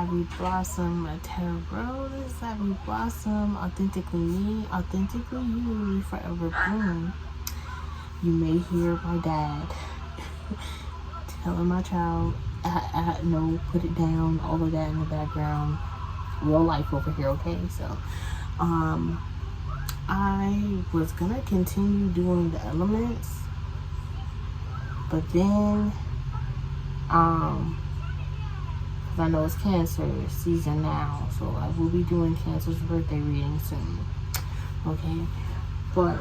Ivyblossum Tarot. This is Ivyblossum, authentically me, authentically you, forever bloom. You may hear my dad telling my child, no, put it down, all of that in the background. Real life over here, okay? So, I was gonna continue doing the elements, but then, because I know it's Cancer season now, so I will be doing Cancer's birthday reading soon, okay? But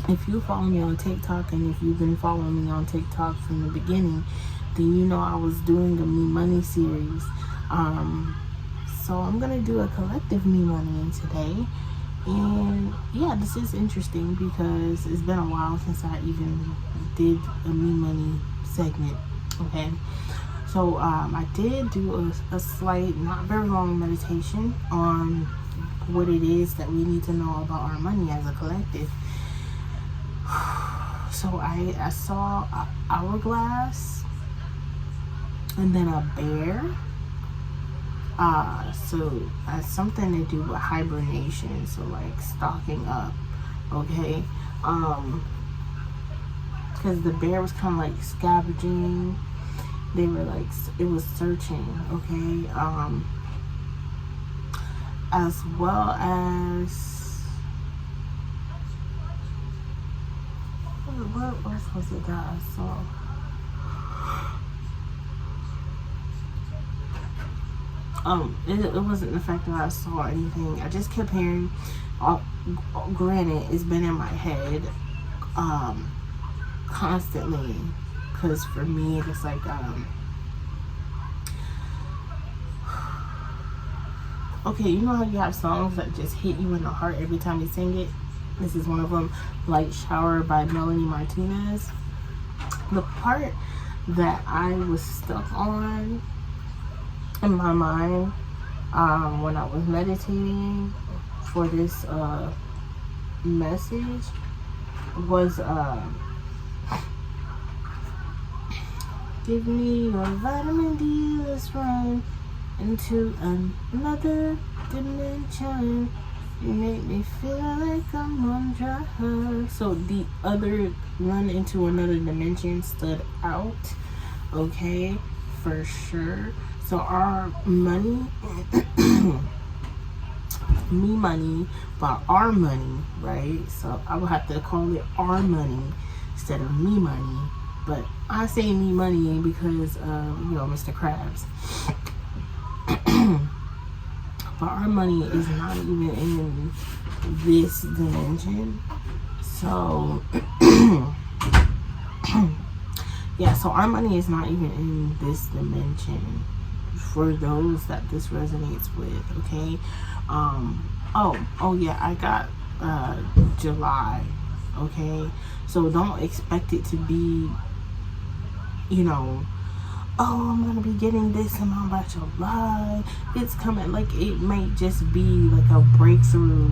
if you follow me on TikTok, and if you've been following me on TikTok from the beginning, then you know I was doing a Me Money series. So I'm gonna do a collective Me Money today. And yeah, this is interesting because it's been a while since I even did a Me Money segment, okay? So I did do a slight, not very long meditation on what it is that we need to know about our money as a collective. So I saw an hourglass and then a bear. So that's something to do with hibernation, so like stocking up, okay? Because the bear was kind of like scavenging. They were like, it was searching, okay? As well as, what else was it that I saw? It wasn't the fact that I saw anything. I just kept hearing, granted, it's been in my head, constantly, because for me, it's like, okay, you know how you have songs that just hit you in the heart every time you sing it? This is one of them, Light Shower by Melanie Martinez. The part that I was stuck on in my mind when I was meditating for this message was give me your vitamin D, let's run into another dimension. You make me feel like I'm on drugs. So the other run into another dimension stood out, okay, for sure. So our money, Me Money, but our money, right? So I would have to call it our money instead of Me Money. But I say Me Money because of, Mr. Krabs. But our money is not even in this dimension. So, yeah, so our money is not even in this dimension for those that this resonates with, okay? Oh yeah, I got July, okay? So don't expect it to be, oh, I'm gonna be getting this amount by July. It's coming. Like, it might just be like a breakthrough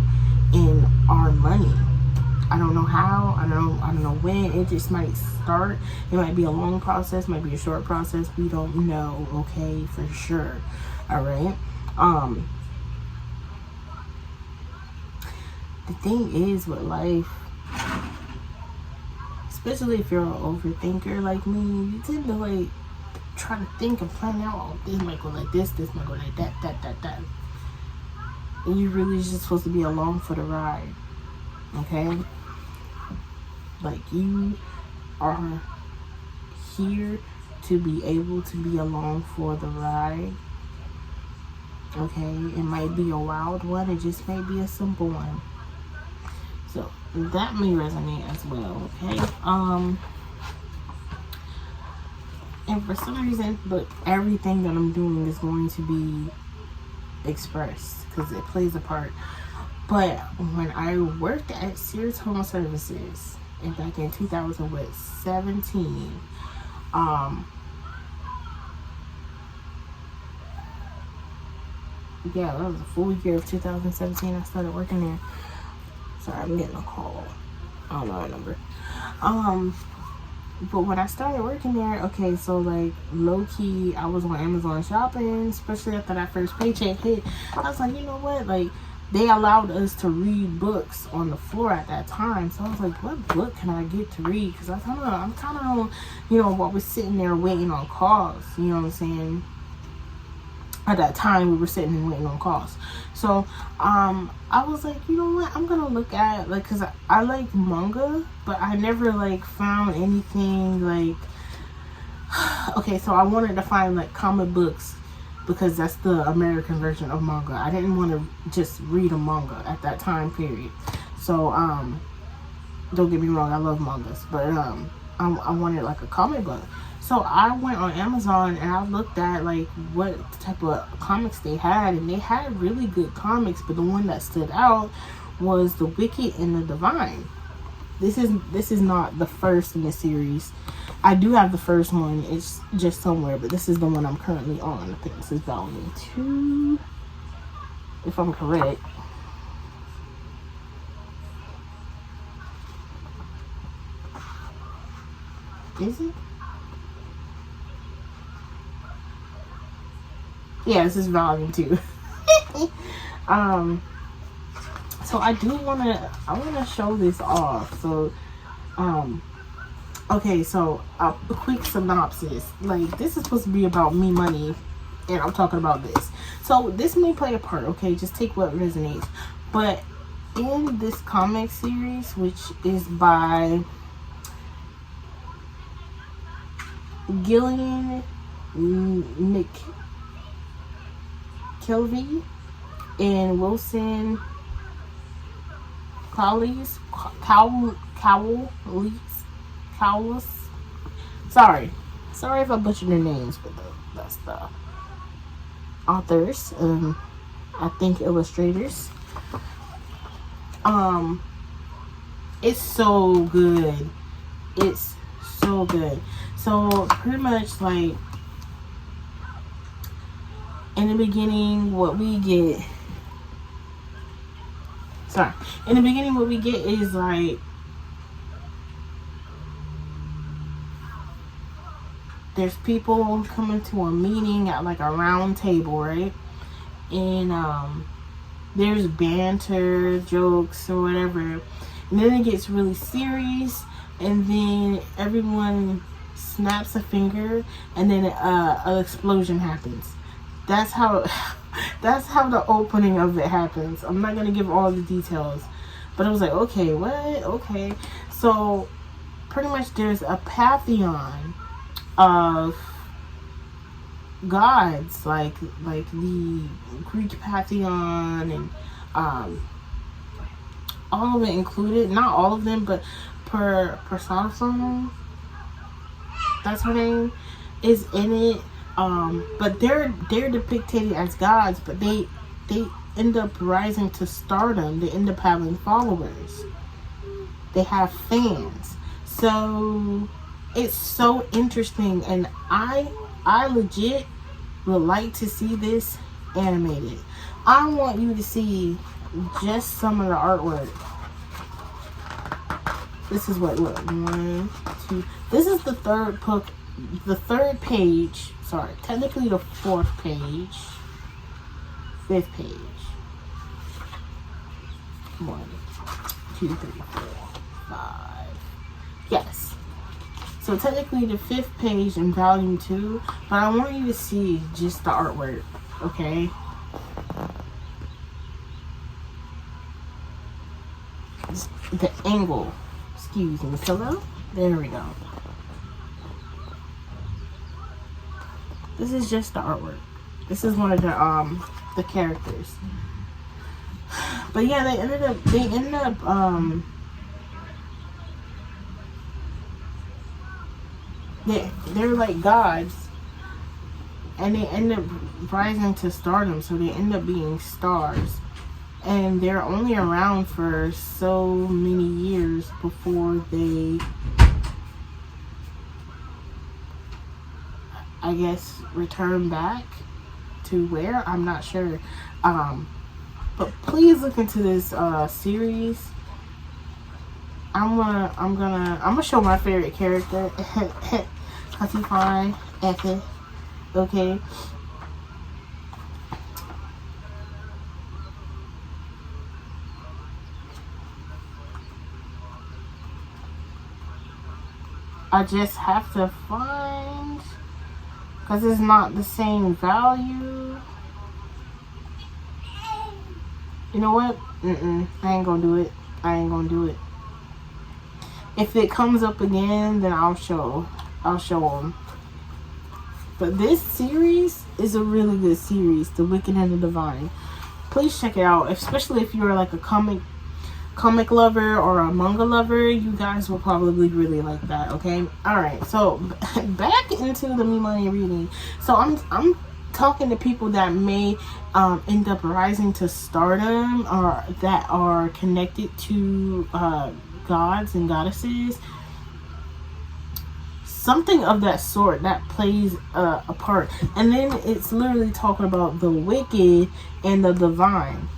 in our money. I don't know how. I don't know when. It just might start. It might be a long process. Might be a short process. We don't know. Okay, for sure. All right. The thing is with life, especially if you're an overthinker like me, you tend to like try to think and plan out, oh, this might go like this might go like that. And you really just supposed to be along for the ride, okay? Like, you are here to be able to be along for the ride, okay? It might be a wild one, it just may be a simple one. So that may resonate as well, okay? And for some reason, look, everything that I'm doing is going to be expressed because it plays a part. But when I worked at Sears Home Services, and back in 2017, yeah, that was a full year of 2017 I started working there. Sorry, I'm getting a call. I don't know that number. But when I started working there, okay, so like low key, I was on Amazon shopping, especially after that first paycheck hit. I was like, you know what? Like, they allowed us to read books on the floor at that time. So I was like, what book can I get to read? Because I'm kind of, while we're sitting there waiting on calls, you know what I'm saying? At that time, we were sitting and waiting on calls. So, I was like, you know what? I'm going to look at, like, because I like manga, but I never, like, found anything, like, okay, so I wanted to find, like, comic books, because that's the American version of manga. I didn't want to just read a manga at that time period. So, don't get me wrong, I love mangas, but, I wanted, like, a comic book. So I went on Amazon and I looked at like what type of comics they had, and they had really good comics, but the one that stood out was The Wicked and the Divine. This is not the first in the series. I do have the first one. It's just somewhere, but this is the one I'm currently on. I think this is volume 2, if I'm correct. Is it? Yeah, this is volume 2. So I want to show this off. So, okay, so a quick synopsis. Like, this is supposed to be about me money, and I'm talking about this. So this may play a part, okay? Just take what resonates. But in this comic series, which is by Gillian McKelvey and Wilson Cowles. Sorry if I butchered their names, but that's the authors. I think illustrators. It's so good. It's so good. So pretty much like in the beginning, what we get is like there's people coming to a meeting at like a round table, right? And there's banter, jokes, or whatever. And then it gets really serious, and then everyone snaps a finger, and then an explosion happens. That's how the opening of it happens. I'm not gonna give all the details, but I was like, okay, what? Okay, so pretty much there's a pantheon of gods, like the Greek pantheon, and all of it included. Not all of them, but Persephone, that's her name, is in it. But they're depicted as gods, but they end up rising to stardom. They end up having followers. They have fans. So it's so interesting, and I legit would like to see this animated. I want you to see just some of the artwork. This is what 1, 2. This is the third book. The third page, sorry, technically the fourth page, fifth page. 1, 2, 3, 4, 5. Yes. So technically the fifth page in volume 2, but I want you to see just the artwork, okay? The angle. Excuse me. Hello? There we go. This is just the artwork. This is one of the characters. But yeah, they ended up they're like gods, and they end up rising to stardom, so they end up being stars, and they're only around for so many years before they, I guess, return back to where, I'm not sure. But please look into this series. I'm gonna show my favorite character. Cause he fine. Okay. I just have to find, because it's not the same value. You know what? I ain't gonna do it. I ain't gonna do it. If it comes up again, then I'll show them. But this series is a really good series, The Wicked and the Divine. Please check it out, especially if you're like a comic lover or a manga lover. You guys will probably really like that. Okay, all right, so back into the Me Money reading. So I'm talking to people that may end up rising to stardom, or that are connected to gods and goddesses, something of that sort that plays a part. And then it's literally talking about the wicked and the divine.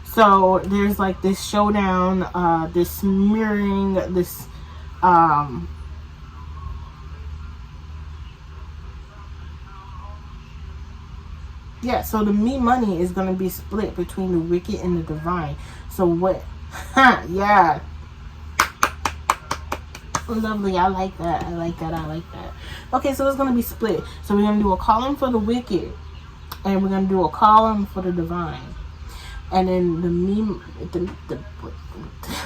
So there's like this showdown, this mirroring, this yeah, so the Me Money is going to be split between the wicked and the divine. So what? Yeah. Lovely. I like that. Okay, so it's going to be split. So we're going to do a column for the wicked, and we're going to do a column for the divine. And then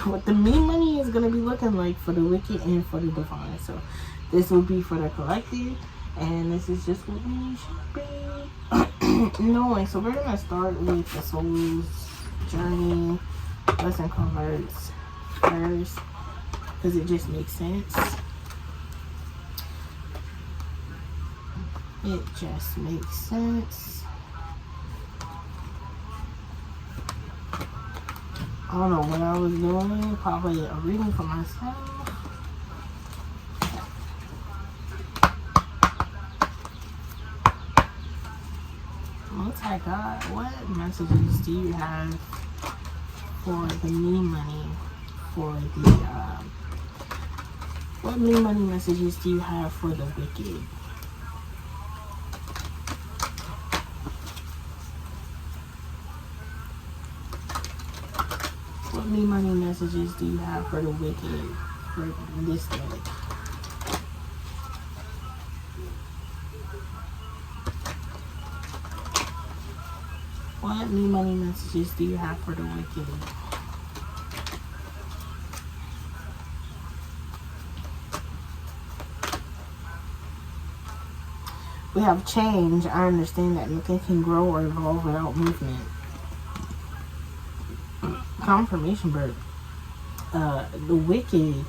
what the Me Money is going to be looking like for the wicked and for the divine. So this will be for the collective, and this is just what we should be knowing. So we're going to start with the Soul's Journey lesson converts first, because it just makes sense. It just makes sense. I don't know what I was doing. Probably a reading for myself. Multi-God, what messages do you have for the Me Money? For the what Me Money messages do you have for the wicked? What Me Money messages do you have for the wicked for this day? What Me Money messages do you have for the wicked? We have change. I understand that nothing can grow or evolve without movement. Confirmation bird. The wicked.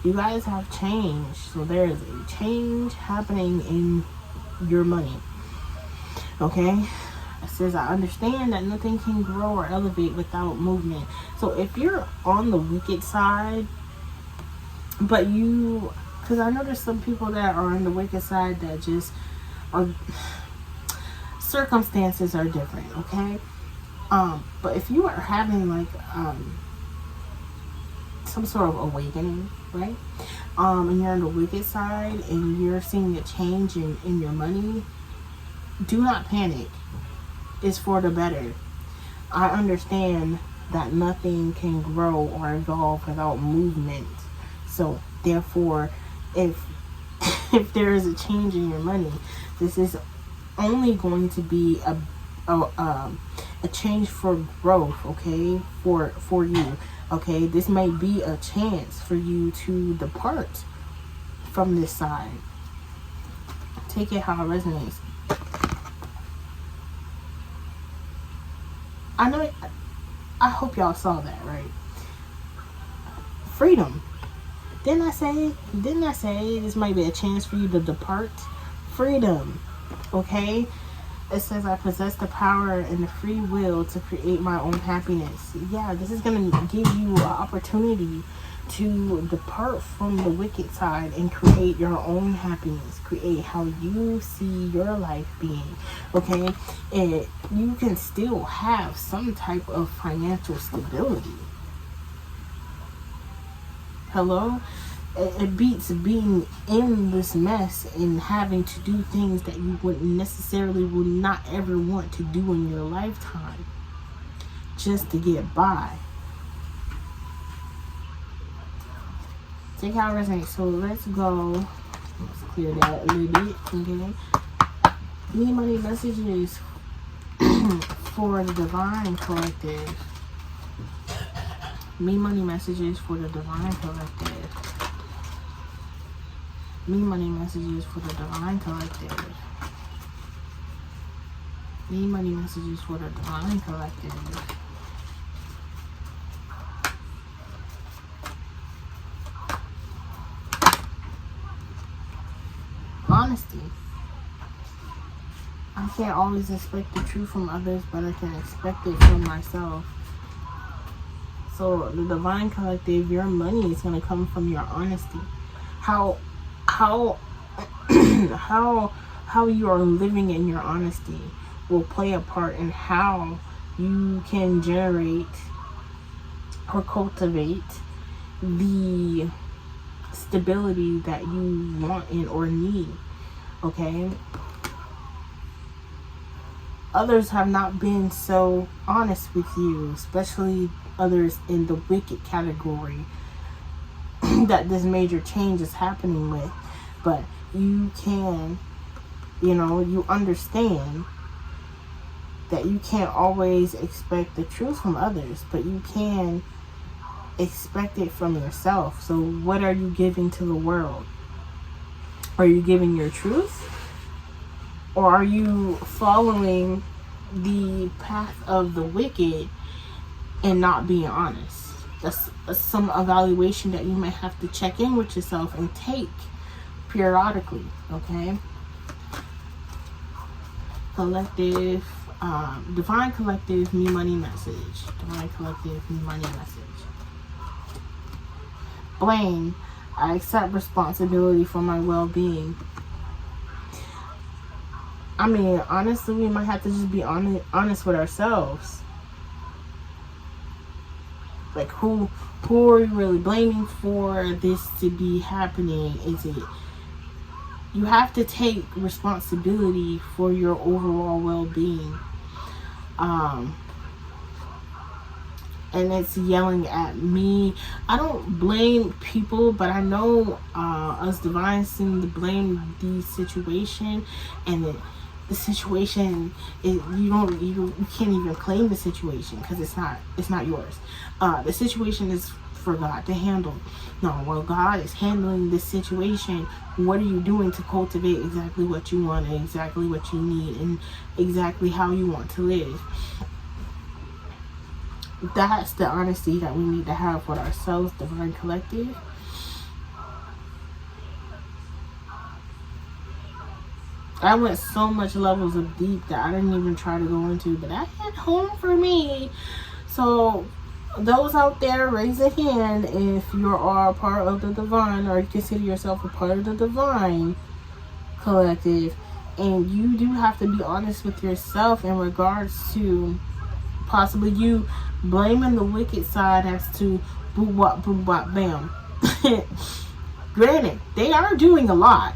You guys have change. So there is a change happening in your money. Okay? It says, I understand that nothing can grow or elevate without movement. So if you're on the wicked side, but you, because I know there's some people that are on the wicked side that just are, circumstances are different, okay? But if you are having like some sort of awakening, right? And you're on the wicked side and you're seeing a change in your money, do not panic. It's for the better. I understand that nothing can grow or evolve without movement. So therefore, if there is a change in your money, this is only going to be a change for growth, okay, for you, okay. This may be a chance for you to depart from this side. Take it how it resonates. I know. I hope y'all saw that, right? Freedom. Didn't I say this might be a chance for you to depart? Freedom. Okay? It says, I possess the power and the free will to create my own happiness. Yeah, this is going to give you an opportunity to depart from the wicked side and create your own happiness. Create how you see your life being. Okay? And you can still have some type of financial stability. Hello? It beats being in this mess and having to do things that you would not ever want to do in your lifetime just to get by. Take how it resonates. So let's go. Let's clear that a little bit. Okay. Need money messages for the divine collective. Me money messages for the divine collective. Me money messages for the divine collective. Me money messages for the divine collective. Honesty. I can't always expect the truth from others, but I can expect it from myself. So the divine collective, your money is going to come from your honesty. How you are living in your honesty will play a part in how you can generate or cultivate the stability that you want in or need. Okay? Others have not been so honest with you, especially others in the wicked category that this major change is happening with. But you can, you understand that you can't always expect the truth from others, but you can expect it from yourself. So what are you giving to the world? Are you giving your truth? Or are you following the path of the wicked and not being honest? That's some evaluation that you might have to check in with yourself and take periodically, okay? Collective, divine collective, me money message. Divine collective, me money message. Blame. I accept responsibility for my well-being. I mean, honestly, we might have to just be honest with ourselves. Like, who are you really blaming for this to be happening? Is it... You have to take responsibility for your overall well-being. And it's yelling at me. I don't blame people, but I know us divines seem to blame the situation, and the situation is, you can't even claim the situation because it's not yours. The situation is for God to handle. No, well, God is handling this situation. What are you doing to cultivate exactly what you want and exactly what you need and exactly how you want to live? That's the honesty that we need to have with ourselves, divine collective. I went so much levels of deep that I didn't even try to go into, but I hit home for me. So those out there, raise a hand if you are a part of the divine, or you consider yourself a part of the divine collective, and you do have to be honest with yourself in regards to possibly you blaming the wicked side as to boo wop bam. Granted, they are doing a lot.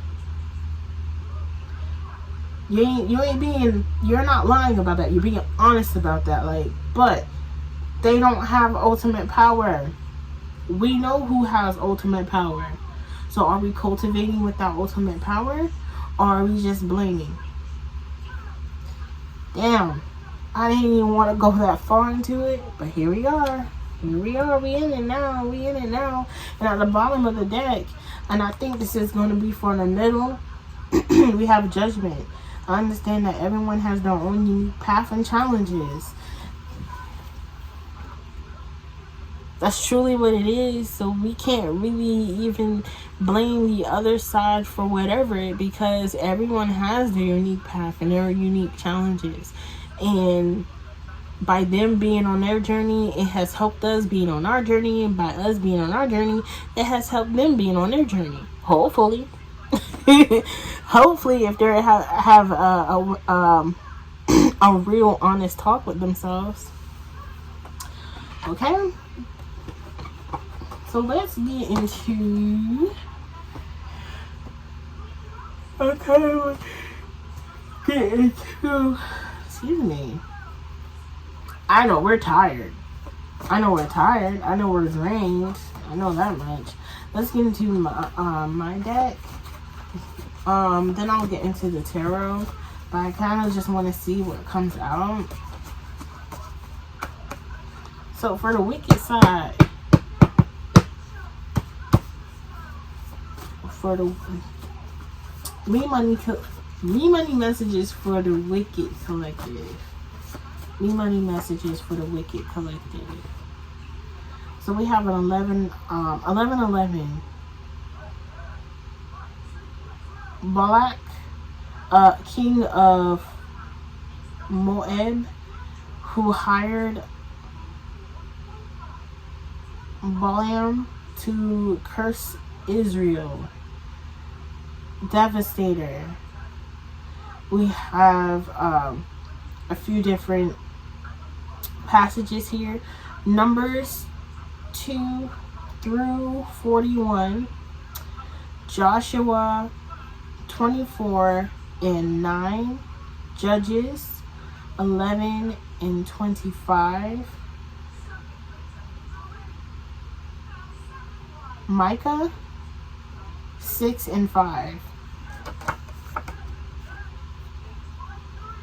You're not lying about that. You're being honest about that. Like, but they don't have ultimate power. We know who has ultimate power. So are we cultivating with that ultimate power, or are we just blaming? Damn. I didn't even want to go that far into it, but here we are. We in it now. And at the bottom of the deck, and I think this is going to be for the middle, we have judgment. I understand that everyone has their own unique path and challenges. That's truly what it is. So we can't really even blame the other side for whatever, because everyone has their unique path and their unique challenges. And by them being on their journey, it has helped us being on our journey. And by us being on our journey, it has helped them being on their journey. Hopefully. Hopefully, if they have a real honest talk with themselves. Okay? So let's get into. Okay, get into. Excuse me. I know we're tired. I know we're tired. I know we're drained. I know that much. Let's get into my deck. Then I'll get into the tarot. But I kind of just want to see what comes out. So for the wicked side, for the me money messages for the wicked collective. Me money messages for the wicked collective. So we have an 1111 black king of Moab who hired Balaam to curse Israel. Devastator. We have a few different passages here. Numbers 2 through 41. Joshua 24 and 9. Judges 11 and 25. Micah 6 and 5.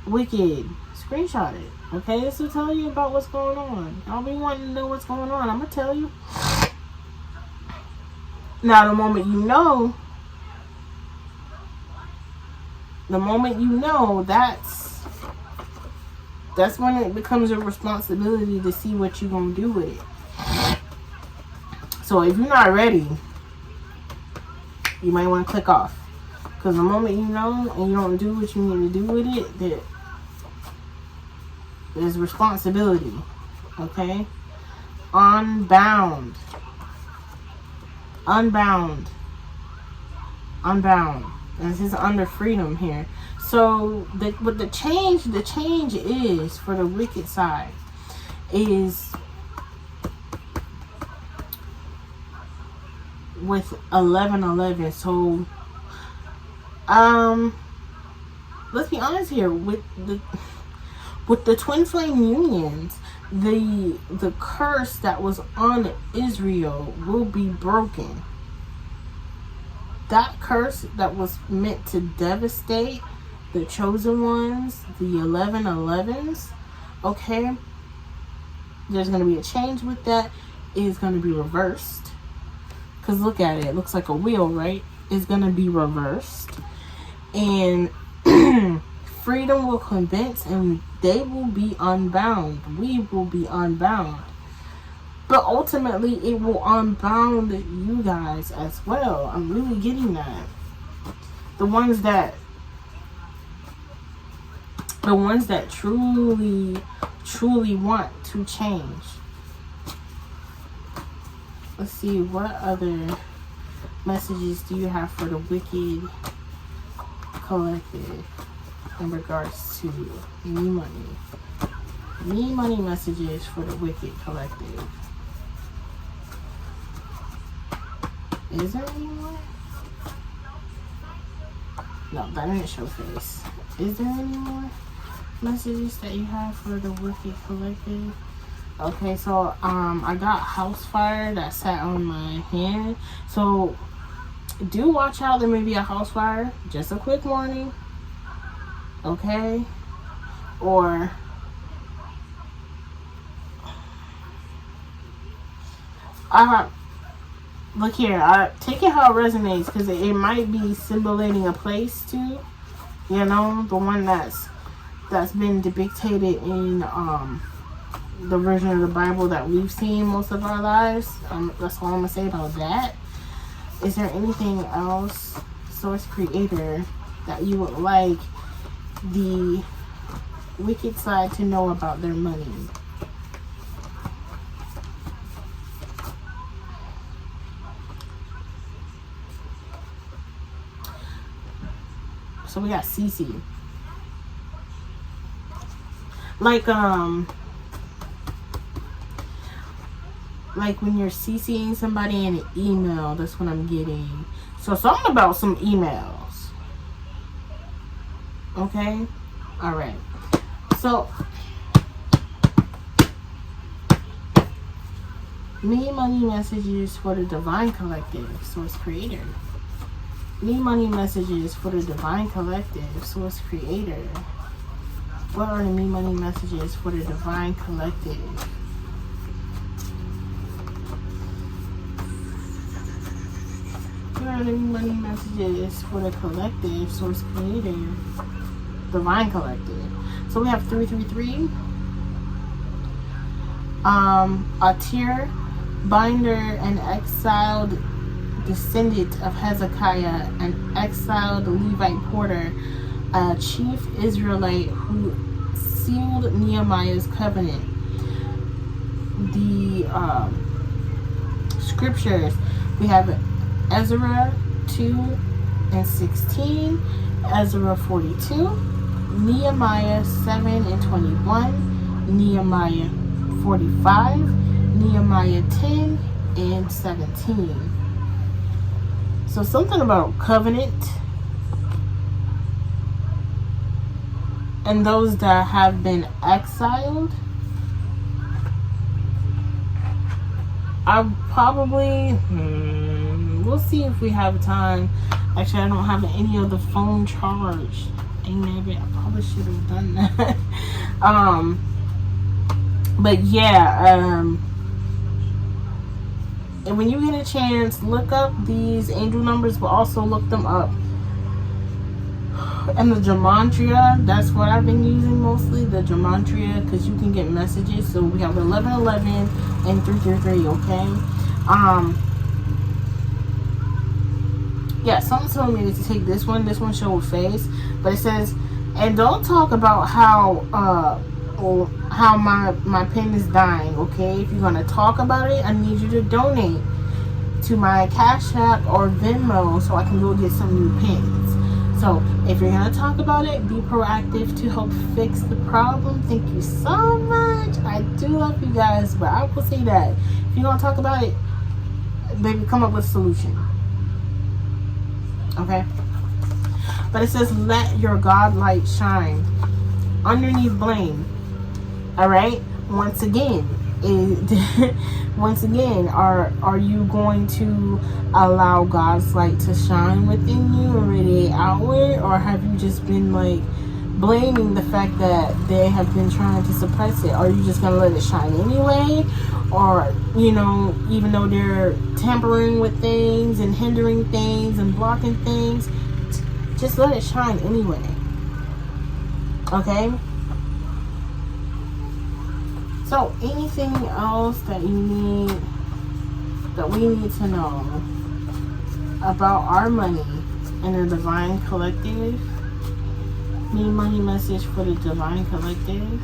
Wicked. Screenshot it. Okay, this will tell you about what's going on. I'll be wanting to know what's going on. I'm going to tell you. Now, the moment you know, that's when it becomes a responsibility to see what you're going to do with it. So if you're not ready, you might want to click off. Because the moment you know and you don't do what you need to do with it, there's responsibility. Okay? Unbound. And this is under freedom here. So the change is for the wicked side is with 1111. So let's be honest here, with the twin flame unions, the curse that was on Israel will be broken. That curse that was meant to devastate the chosen ones, the 1111s, okay, there's going to be a change with that. It is going to be reversed. Because look at it. It looks like a wheel, right? It's going to be reversed. And freedom will convince and they will be unbound. We will be unbound. But ultimately, it will unbound you guys as well. I'm really getting that. The ones that truly want to change. Let's see, what other messages do you have for the wicked collective in regards to me money? Me money messages for the wicked collective. Is there any more? No, that didn't show face. Is there any more messages that you have for the wicked collective? Okay, so I got house fire that sat on my hand. So do watch out, there may be a house fire. Just a quick warning. Okay? Or look here, take it how it resonates, because it might be symbolizing a place too. You know, the one that's been depicted in the version of the Bible that we've seen most of our lives. That's all I'm gonna say about that. Is there anything else, Source Creator, that you would like the wicked side to know about their money? So we got Cece. Like like when you're CCing somebody in an email, that's what I'm getting. So something about some emails. Okay? Alright. So, me money messages for the Divine Collective, Source Creator. Me money messages for the Divine Collective, Source Creator. What are the me money messages for the Divine Collective? What are the me money messages for the collective, Source Creator, Divine Collective? So we have 333. A tear binder, an exiled descendant of Hezekiah, an exiled Levite porter, a chief Israelite who sealed Nehemiah's covenant. The scriptures, we have Ezra 2 and 16, Ezra 42, Nehemiah 7 and 21, Nehemiah 45, Nehemiah 10 and 17. So something about covenant and those that have been exiled. I probably, we'll see if we have time. Actually, I don't have any of the phone charged. Dang it, I probably should have done that. But yeah, and when you get a chance, look up these angel numbers, but also look them up. And the gematria, that's what I've been using mostly, the gematria, because you can get messages. So we have 1111 and 333, okay? Yeah, someone told me to take this one. This one showed face, but it says, and don't talk about how my pen is dying, okay? If you're gonna talk about it, I need you to donate to my Cashapp or Venmo so I can go get some new pens. So if you're gonna talk about it, be proactive to help fix the problem. Thank you so much. I do love you guys, but I will say that if you're gonna talk about it, baby, come up with a solution. Okay? But it says, let your God light shine underneath blame. Alright? Once again, are you going to allow God's light to shine within you and radiate outward, or have you just been like blaming the fact that they have been trying to suppress it? Are you just gonna let it shine anyway? Or, you know, even though they're tampering with things and hindering things and blocking things, just let it shine anyway. Okay? So, anything else that we need to know about our money and the Divine Collective? Me money message for the Divine Collective.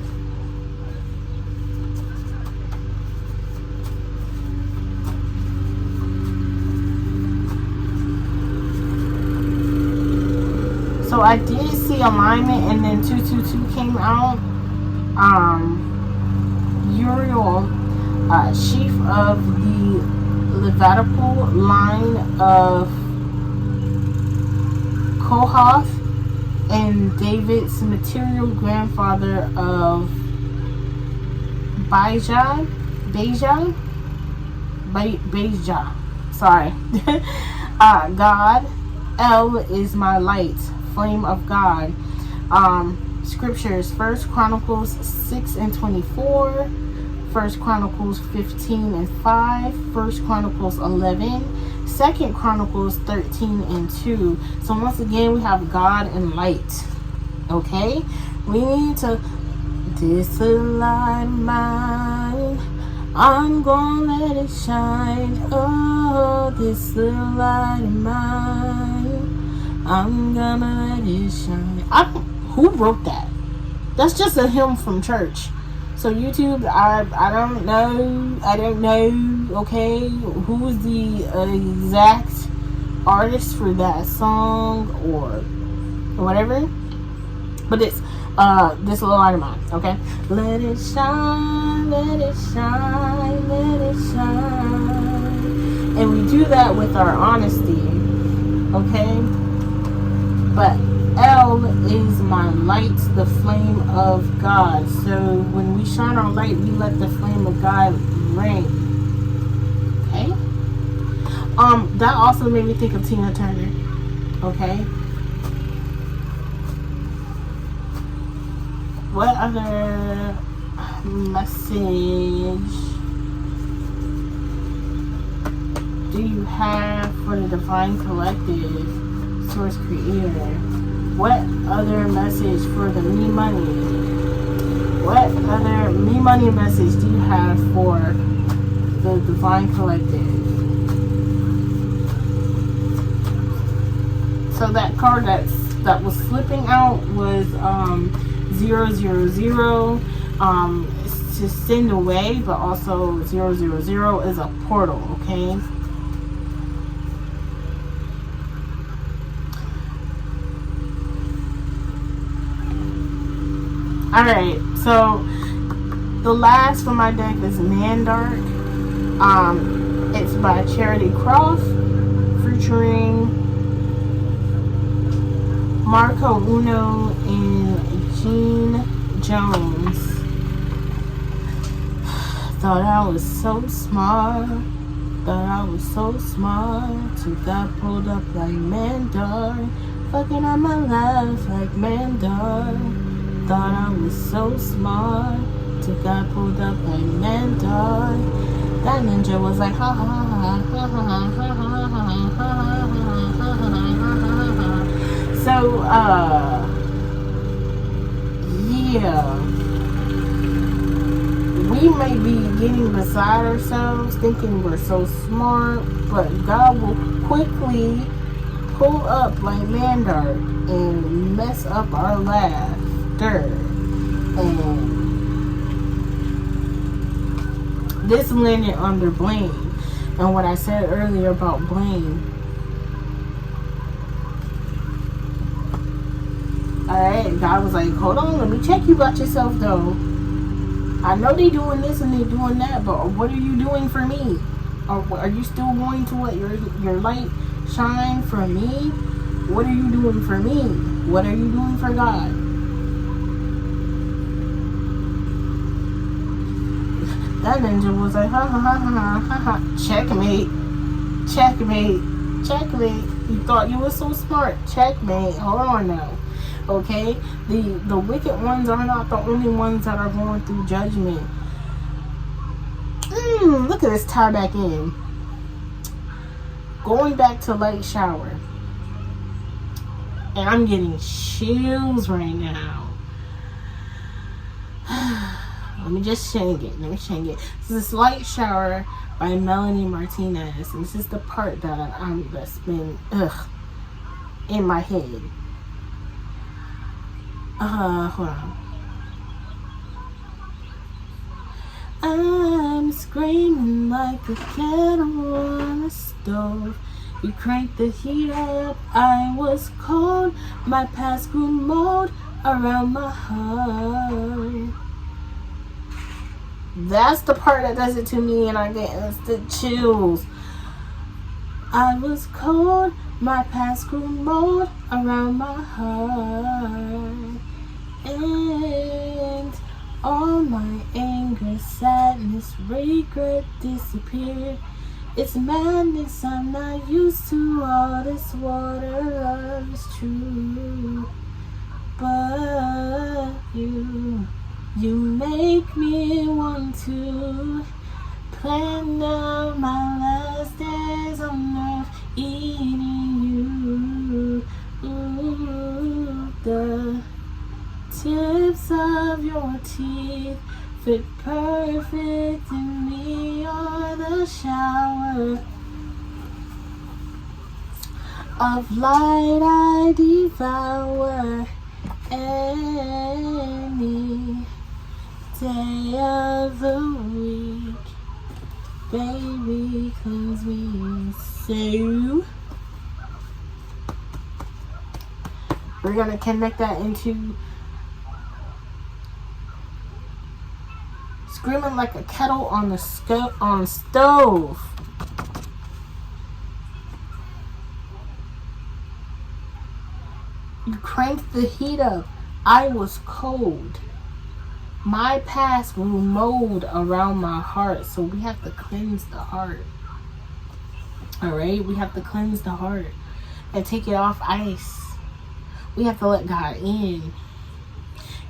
So I did see alignment, and then 222 came out. Uriel, chief of the Levitical line of Kohath, and David's material grandfather of Bijah. Sorry. God, El is my light, flame of God. Scriptures, 1 Chronicles 6 and 24, 1 Chronicles 15 and 5, 1 Chronicles 11, 2 Chronicles 13 and 2. So once again, we have God and light. Okay? We need to, this light of mine, I'm gonna let it shine. Oh, this little light of mine, I'm gonna let it shine. Who wrote that? That's just a hymn from church. So YouTube, I don't know, okay, who's the exact artist for that song or whatever. But it's this little light of mine, okay? Let it shine, let it shine, let it shine. And we do that with our honesty, okay? But L is my light, the flame of God. So when we shine our light, we let the flame of God reign. Okay? That also made me think of Tina Turner. Okay? What other message do you have for the Divine Collective Source Creator? What other message for the Me Money? What other Me Money message do you have for the Divine Collective? So that card that was slipping out was 000. It's to send away, but also 000 is a portal. Okay. Alright, so the last for my deck is Mandark. It's by Charity Croft, featuring Marco Uno and Gene Jones. Thought I was so smart. Thought I was so smart. Till got pulled up like Mandark. Fucking on my life like Mandark. Thought I was so smart, till got pulled up like Mentor. That ninja was like, ha ha ha ha ha ha ha ha ha ha. So, yeah. We may be getting beside ourselves, thinking we're so smart, but God will quickly pull up like Mandark and mess up our laugh. And this landed under blame. And what I said earlier about blame. Alright, God was like, hold on, let me check you about yourself though. I know they doing this and they doing that, but what are you doing for me? Are you still going to let your light shine for me? What are you doing for me? What are you doing for God? That ninja was like, ha ha ha ha ha ha. Checkmate. Checkmate. Checkmate. You thought you were so smart. Checkmate. Hold on now. Okay? The wicked ones are not the only ones that are going through judgment. Look at this, tie back in. Going back to light shower. And I'm getting chills right now. Let me just change it. This is Light Shower by Melanie Martinez. And this is the part that's been in my head. Hold on. I'm screaming like a kettle on a stove. You cranked the heat up, I was cold. My past grew mold around my heart. That's the part that does it to me, and I get instant chills. I was cold, my past grew mold around my heart. And all my anger, sadness, regret disappeared. It's madness, I'm not used to all this water. Love is true, but you make me want to plan out my last days on earth, eating you. Ooh, the tips of your teeth fit perfect in me, or the shower of light I devour any day of the week. Baby, cleanse me. So we're gonna connect that into screaming like a kettle on the stove. You cranked the heat up. I was cold. My past will mold around my heart. So we have to cleanse the heart. Alright? We have to cleanse the heart and take it off ice. We have to let God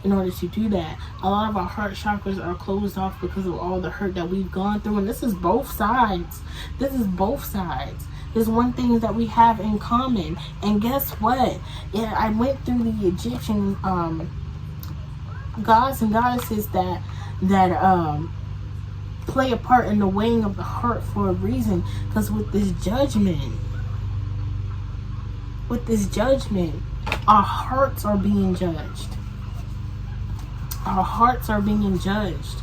in order to do that. A lot of our heart chakras are closed off because of all the hurt that we've gone through. And this is both sides. This is both sides. There's one thing that we have in common. And guess what? Yeah, I went through the Egyptian gods and goddesses that play a part in the weighing of the heart for a reason. Because with this judgment, our hearts are being judged. Our hearts are being judged.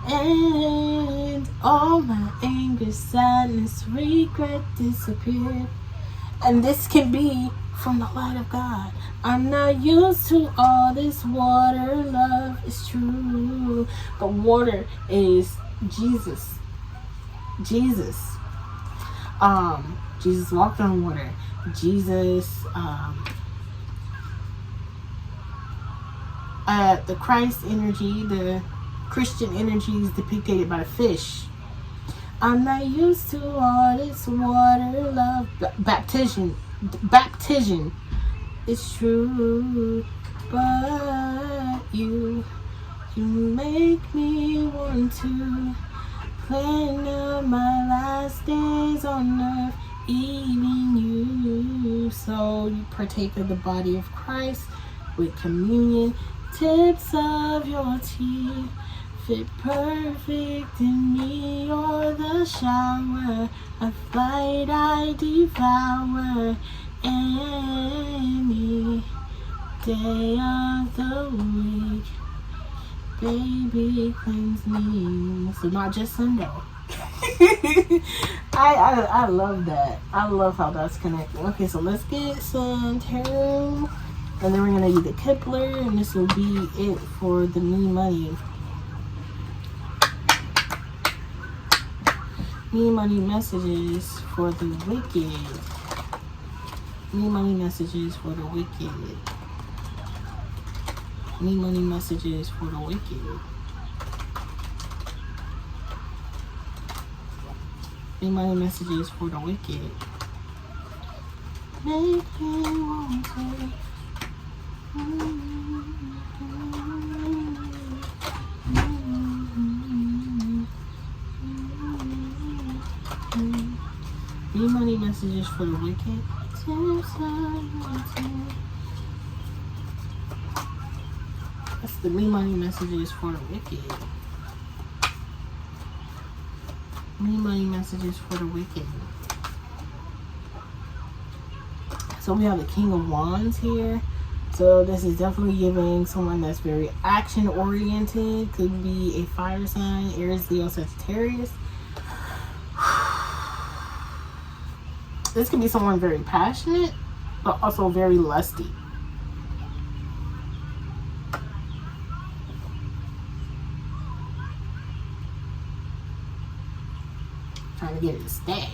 And all my anger, sadness, regret disappeared. And this can be from the light of God. I'm not used to all this water. Love is true. The water is Jesus. Jesus walked on water. Jesus, the Christ energy, the Christian energy is depicted by the fish. I'm not used to all this water, love. Baptism is true, but you make me want to plan out my last days on earth, eating you. So you partake of the body of Christ with communion. Tips of your teeth fit perfect in me, or the shower, a flight I devour any day of the week. Baby, cleanse me. So not just Sunday. I love that. I love how that's connected. Okay, so let's get some tarot. And then we're going to do the Kepler. And this will be it for the Me Money. Me Money messages for the wicked. Me Money messages for the wicked. Me Money messages for the wicked. Me Money messages for the wicked. Make me want to. Me Money messages for the wicked. That's the Me Money messages for the wicked. Me Money messages for the wicked. So we have the King of Wands here. So this is definitely giving someone that's very action oriented. Could be a fire sign, Aries, Leo, Sagittarius. This could be someone very passionate, but also very lusty. Trying to get it to stay.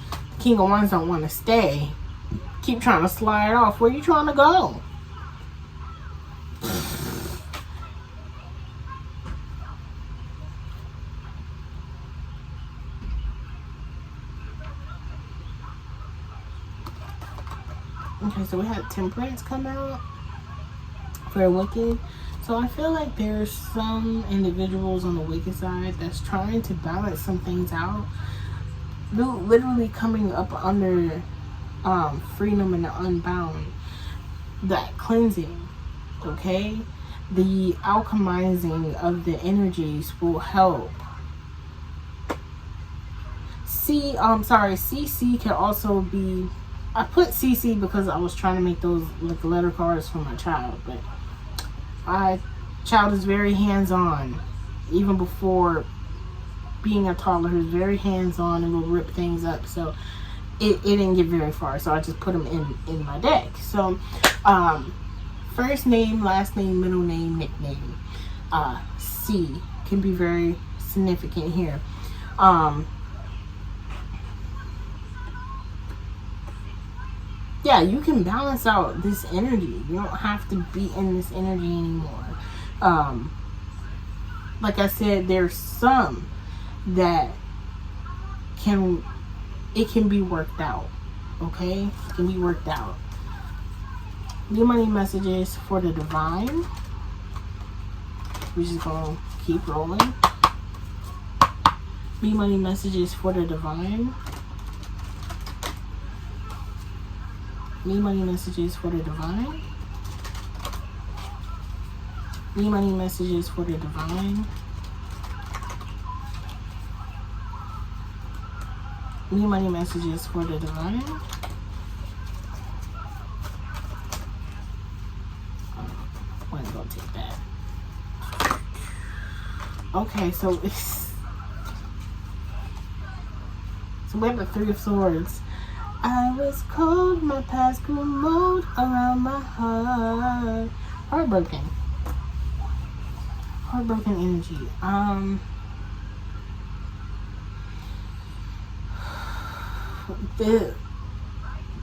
The King of Wands don't want to stay. Keep trying to slide off. Where you trying to go? Okay, so we had Temperance come out for the wicked. So I feel like there's some individuals on the wicked side that's trying to balance some things out. Literally coming up under freedom and the unbound. That cleansing, okay? The alchemizing of the energies will help. CC can also be, I put CC because I was trying to make those like letter cards for my child, but my child is very hands-on. Even before being a toddler, he's very hands-on and will rip things up. So it didn't get very far, so I just put them in my deck. So first name, last name, middle name, nickname. C can be very significant here. Yeah, you can balance out this energy. You don't have to be in this energy anymore. Like I said, there's some that it can be worked out. Okay? It can be worked out. New money messages for the divine. We're just gonna keep rolling. New money messages for the divine. New money messages for the divine. New money messages for the divine. New money messages for the divine. I'm gonna take that. Okay, so we have the Three of Swords. I was cold, my past grew mold around my heart. Heartbroken. Heartbroken energy.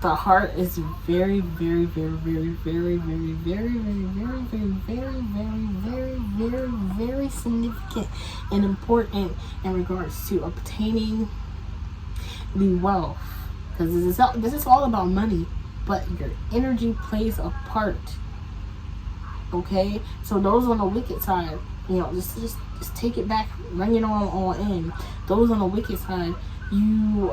The heart is very, very, very, very, very, very, very, very, very, very, very, very, very, very significant and important in regards to obtaining the wealth. Because this is all about money, but your energy plays a part. Okay, so those on the wicked side, just take it back, bring it on all in. Those on the wicked side, you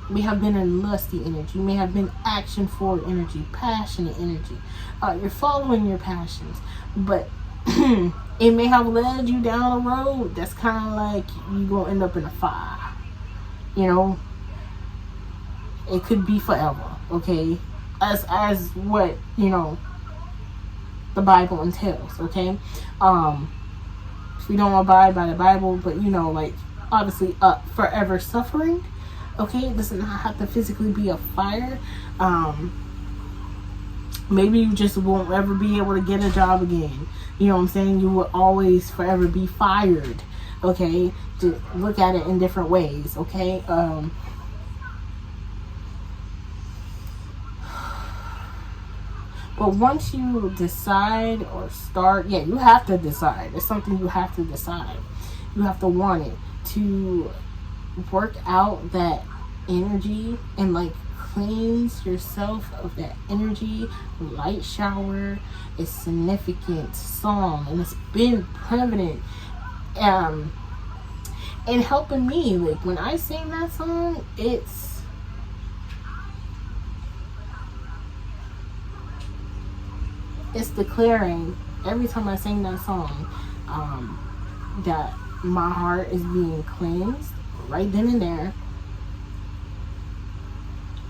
may have been in lusty energy, you may have been action forward energy, passionate energy. You're following your passions, but it may have led you down a road that's kind of like you gonna end up in a fire. It could be forever, okay? As what, the Bible entails, okay? We don't abide by the Bible, but, obviously, forever suffering, okay? It does not have to physically be a fire. Maybe you just won't ever be able to get a job again. You know what I'm saying? You will always forever be fired, okay? To look at it in different ways, okay? But once you decide or start, you have to decide. It's something you have to decide. You have to want it to work out that energy and cleanse yourself of that energy. Light shower is significant song, and it's been prevalent in helping me. When I sing that song, it's declaring every time I sing that song that my heart is being cleansed right then and there,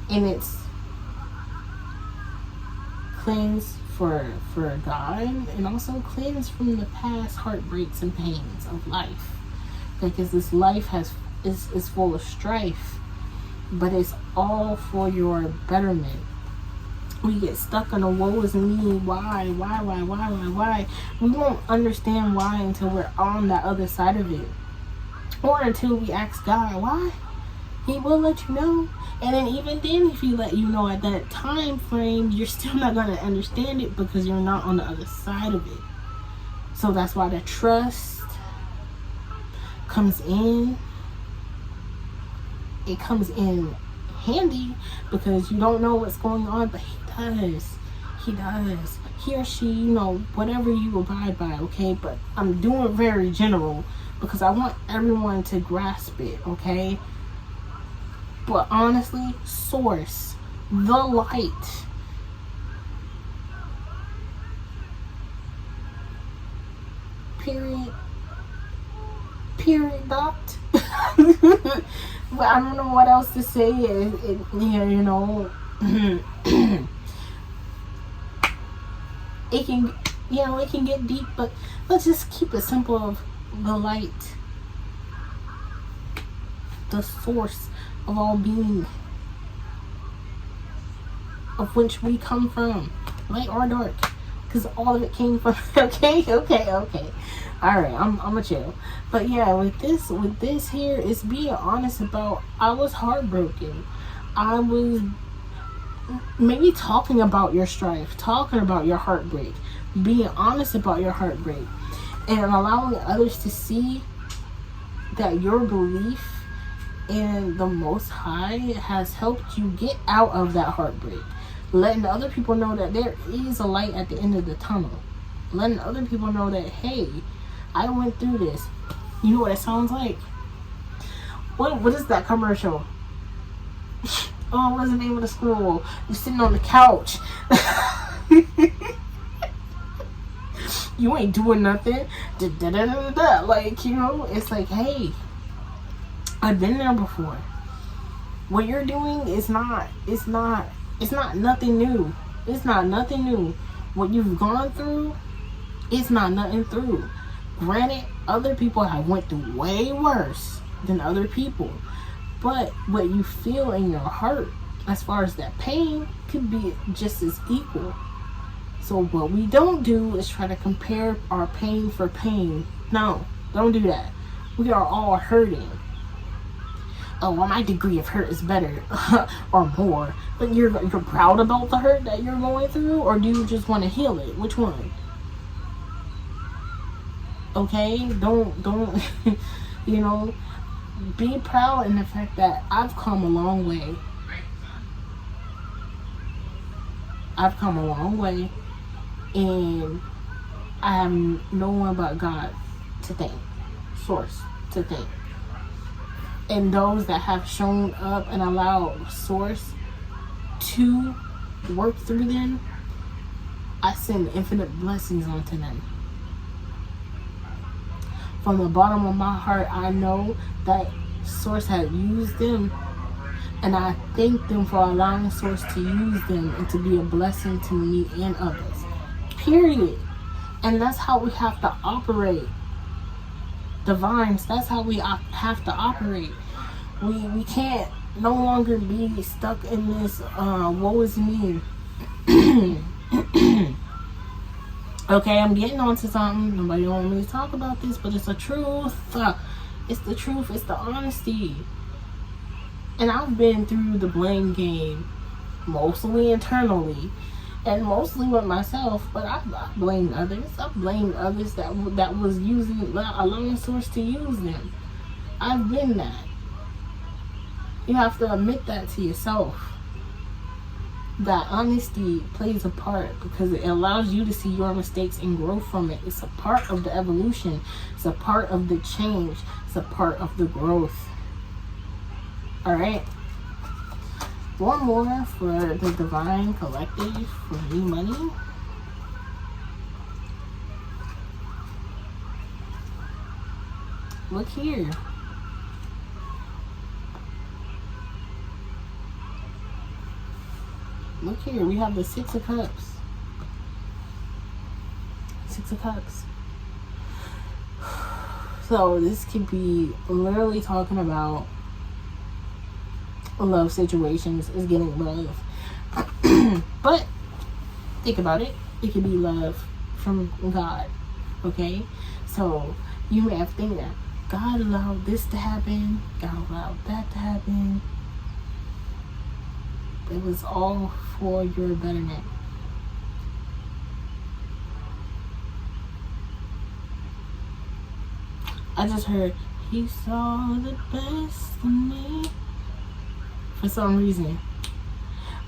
and it's cleansed for God, and also cleansed from the past heartbreaks and pains of life, because this life is full of strife, but it's all for your betterment. We get stuck on a woe is me, why? We won't understand why until we're on that other side of it. Or until we ask God why. He will let you know. And then even then, if he let you know at that time frame, you're still not going to understand it because you're not on the other side of it. So that's why the trust comes in. It comes in handy because you don't know what's going on, but he does. He or she, whatever you abide by, okay? But I'm doing very general because I want everyone to grasp it, okay? But honestly, source, the light, period, dot. But I don't know what else to say. It can get deep, but let's just keep it simple of the light, the source of all being, of which we come from, light or dark. because all of it came from. Okay. All right, I'm gonna chill. But yeah, with this here, is being honest about. I was heartbroken. I was maybe talking about your strife, talking about your heartbreak, being honest about your heartbreak, and allowing others to see that your belief in the Most High has helped you get out of that heartbreak. Letting other people know that there is a light at the end of the tunnel. Letting other people know that, hey, I went through this. You know what it sounds like? What is that commercial? Oh, what's the name of the school? You're sitting on the couch. You ain't doing nothing. Like, you know, it's like, hey, I've been there before. What you're doing is it's not nothing new. It's not nothing new. What you've gone through, it's not nothing through. Granted, other people have went through way worse than other people. But what you feel in your heart, as far as that pain, could be just as equal. So what we don't do is try to compare our pain for pain. No, don't do that. We are all hurting. Oh, well, my degree of hurt is better or more. But you're proud about the hurt that you're going through, or do you just want to heal it? Which one? Okay, don't you know, be proud in the fact that I've come a long way. I've come a long way, and I have no one but God to thank, Source to thank. And those that have shown up and allowed Source to work through them, I send infinite blessings onto them. From the bottom of my heart, I know that Source had used them, and I thank them for allowing Source to use them and to be a blessing to me and others. Period. And that's how we have to operate. Divines, that's how we have to operate. We can't no longer be stuck in this woe is me. Okay, I'm getting on to something. Nobody want me to talk about this, but it's the truth. It's the truth. It's the honesty. And I've been through the blame game, mostly internally, and mostly with myself. But I blamed others. I blamed others that was allowing Source to use them. I've been that. You have to admit that to yourself. That honesty plays a part because it allows you to see your mistakes and grow from it. It's a part of the evolution. It's a part of the change. It's a part of the growth. Alright. One more for the Divine Collective for new money. Look here. Look here, we have the Six of Cups. Six of Cups. So this could be literally talking about love situations, is getting love. But think about it. It could be love from God. Okay? So you may have to think that God allowed this to happen, God allowed that to happen. It was all for your betterment. I just heard, he saw the best in me. For some reason.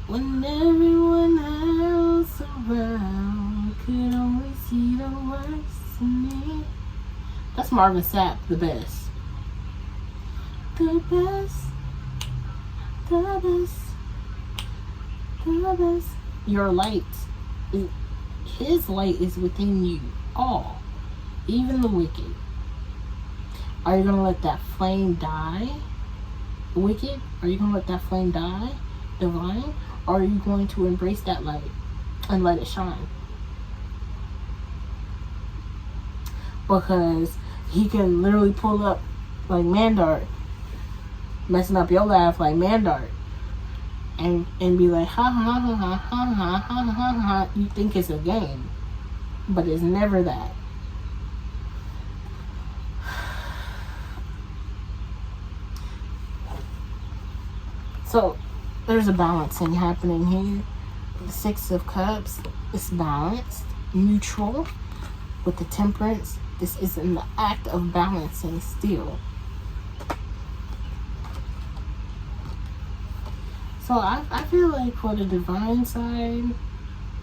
When everyone else around could only see the worst in me. That's Marvin Sapp, the best. The best. The best. Your light, his light is within you all, even the wicked. Are you going to let that flame die, wicked? Are you going to let that flame die, divine? Or are you going to embrace that light and let it shine? Because he can literally pull up like Mandart, messing up your laugh like Mandart. And be like, ha ha ha ha ha ha ha ha ha. You think it's a game. but it's never that. So there's a balancing happening here. The Six of Cups is balanced, neutral. With the Temperance, this is in the act of balancing still. So I feel like for the divine side,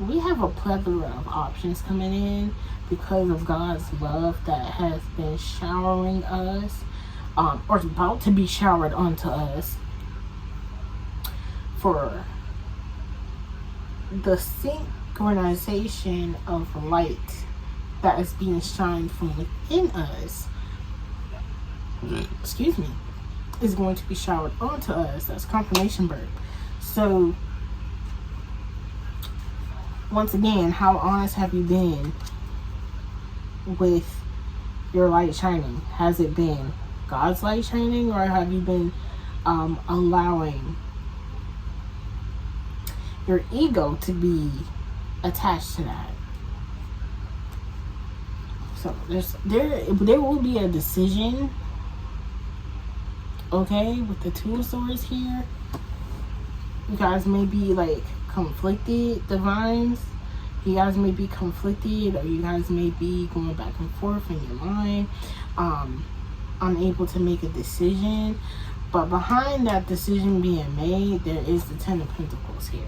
we have a plethora of options coming in because of God's love that has been showering us, or is about to be showered onto us, for the synchronization of light that is being shined from within us, excuse me, is going to be showered onto us. That's confirmation birth. So once again, how honest have you been with your light shining? Has it been God's light shining, or have you been allowing your ego to be attached to that? So there will be a decision, okay, with the Two of Swords here. You guys may be like conflicted, divines. You guys may be conflicted, or you guys may be going back and forth in your mind, unable to make a decision. But behind that decision being made, there is the Ten of Pentacles here.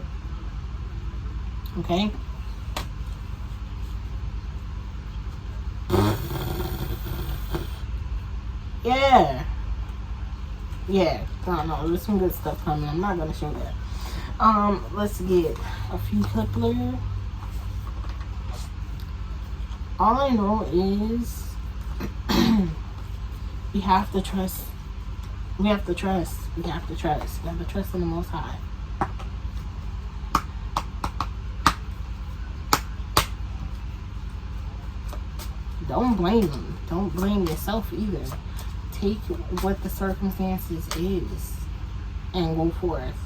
Okay? Yeah. No, there's some good stuff coming. I'm not gonna show that. Let's get a few couplers. All I know is we have to trust. We have to trust. We have to trust. We have to trust in the Most High. Don't blame them. Don't blame yourself either. Take what the circumstances is and go forth.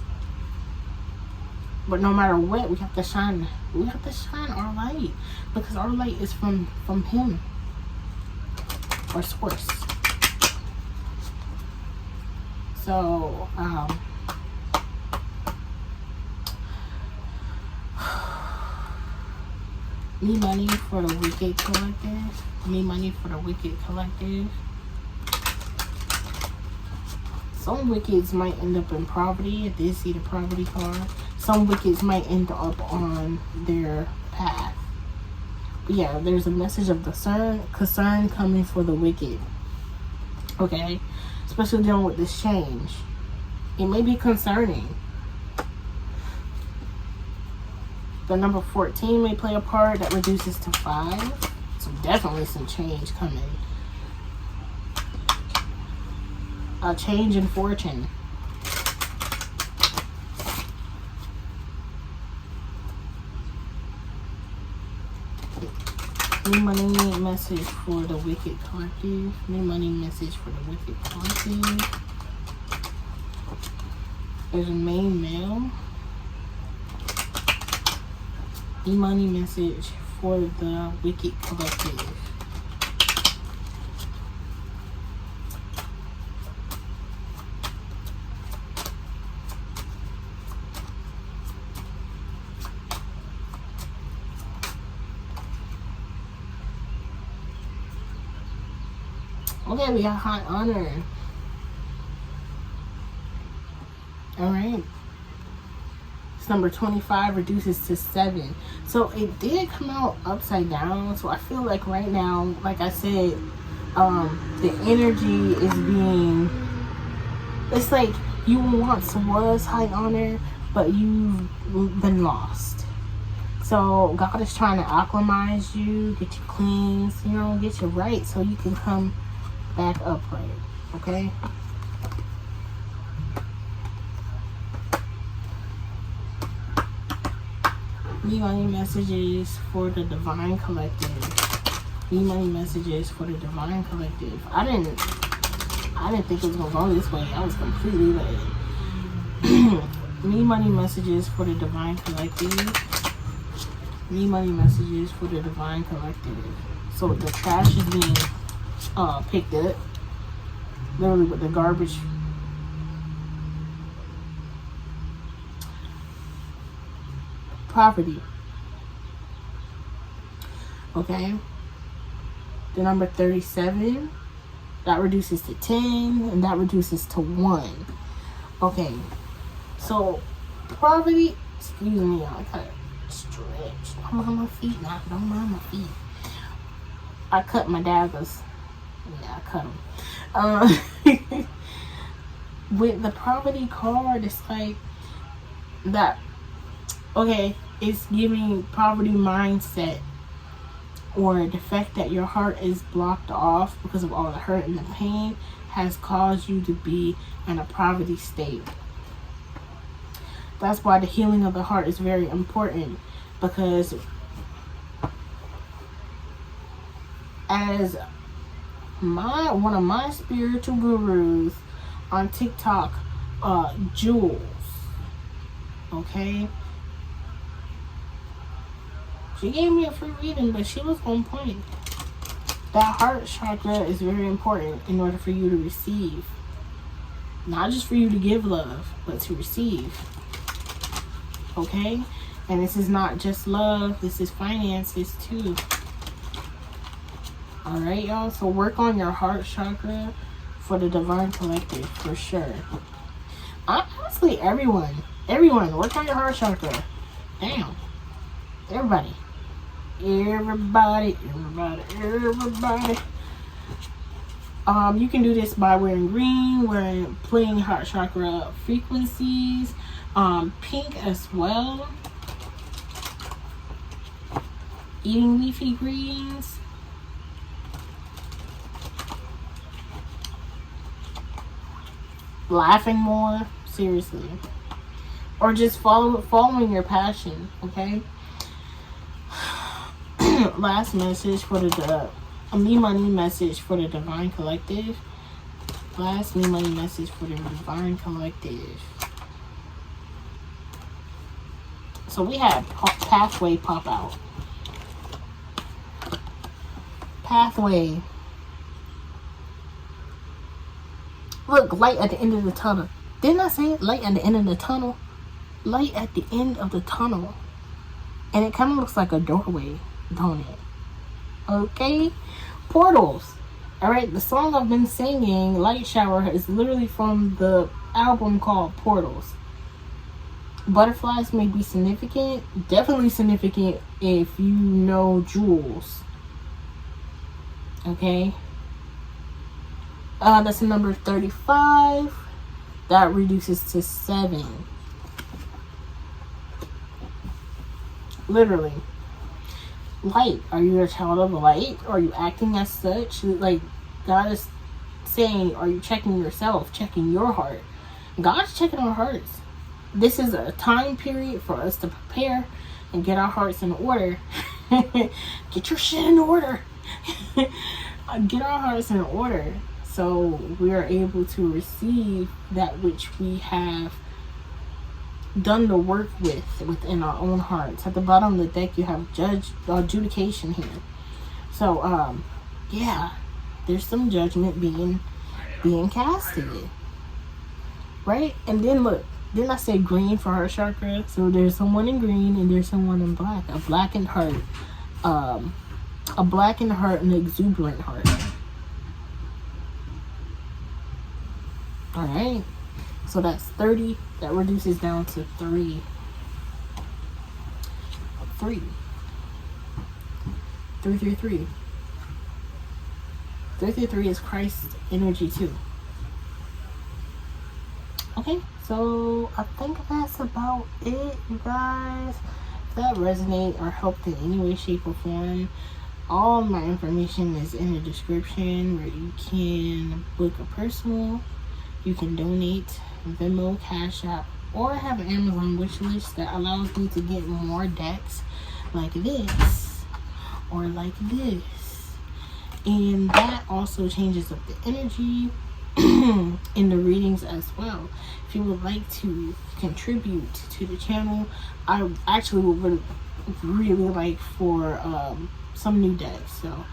But no matter what, we have to shine. We have to shine our light, because our light is from Him, our source. So need money for the Wicked Collective. Need money for the Wicked Collective. Some Wickeds might end up in poverty. I did see the poverty card. Some Wickeds might end up on their path. But yeah, there's a message of concern coming for the Wicked. Okay? Especially dealing with this change. It may be concerning. The number 14 may play a part that reduces to 5. So definitely some change coming. A change in fortune. New money message for the Wicked Collective. New money message for the Wicked Collective. There's a main male. New money message for the Wicked Collective. Okay, we got High Honor. Alright. It's number 25 reduces to 7. So it did come out upside down. So I feel like right now, like I said, the energy is being... It's like you once was High Honor, but you've been lost. So God is trying to acclimatize you, get you cleansed, get you right so you can come back upright, okay? Need money messages for the Divine Collective. Need money messages for the Divine Collective. I didn't think it was gonna go this way. I was completely led. Need money messages for the Divine Collective. Need money messages for the divine collective. So the trash is being picked up. Literally with the garbage. Property. Okay. The number 37. That reduces to 10. And that reduces to 1. Okay. So property. Excuse me, I gotta stretch. I'm on my feet now. Don't mind my feet. I cut my daggers. Yeah, I cut them. With the property card, it's like that. Okay, it's giving poverty mindset, or the fact that your heart is blocked off because of all the hurt and the pain has caused you to be in a poverty state. That's why the healing of the heart is very important, because as one of my spiritual gurus on TikTok, Jules, okay, she gave me a free reading, but she was on point. That heart chakra is very important in order for you to receive. Not just for you to give love, but to receive. Okay? And this is not just love, this is finances too. Alright, y'all? So work on your heart chakra for the divine collective, for sure. Honestly, everyone, work on your heart chakra. Damn. Everybody. You can do this by wearing green, playing heart chakra frequencies, pink as well, eating leafy greens, laughing more, seriously, or just following your passion. Okay. Last message for the me money message for the divine collective. Last me money message for the divine collective. So we had pathway pop out. Pathway. Look, light at the end of the tunnel. Didn't I say it? Light at the end of the tunnel. Light at the end of the tunnel. And it kind of looks like a doorway, don't it? Okay? Portals. Alright, the song I've been singing, Light Shower, is literally from the album called Portals. Butterflies may be significant. Definitely significant if you know Jules. Okay? That's the number 35. That reduces to 7. Literally. Light. Are you a child of light? Are you acting as such? Like, God is saying, are you checking yourself? Checking your heart. God's checking our hearts. This is a time period for us to prepare and get our hearts in order. Get your shit in order. Get our hearts in order so we are able to receive that which we have done the work within our own hearts. At the bottom of the deck, you have adjudication here. So, yeah, there's some judgment being casted, right? And then look, didn't I say green for heart chakra? So there's someone in green and there's someone in black. A blackened heart, a blackened heart, and an exuberant heart. All right. So that's 30. That reduces down to 3. 3. 333. 333 is Christ energy too. Okay, so I think that's about it, you guys. If that resonate or helped in any way, shape, or form, all my information is in the description where you can book a personal, you can donate, Venmo, Cashapp, or have an Amazon wish list that allows me to get more decks like this or like this. And that also changes up the energy in the readings as well. If you would like to contribute to the channel, I actually would really like for some new decks, so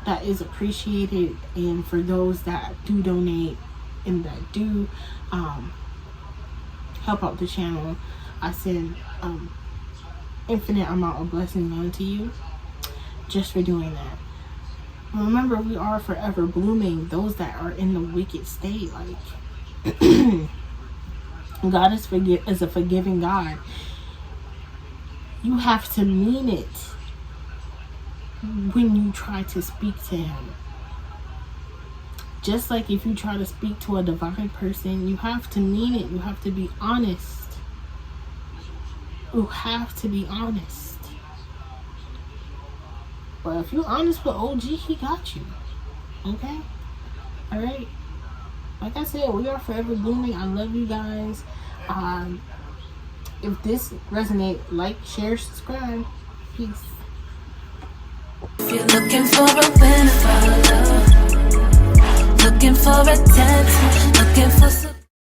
that is appreciated. And for those that do donate and that do help out the channel, I send infinite amount of blessings onto you just for doing that. Remember, we are forever blooming those that are in the wicked state. Like, God is a forgiving God. You have to mean it when you try to speak to him. Just like if you try to speak to a divine person, you have to mean it. You have to be honest. You have to be honest. But if you're honest with OG, he got you. Okay? Alright? Like I said, we are forever blooming. I love you guys. If this resonates, like, share, subscribe. Peace. If you're looking for a winner, looking for attention,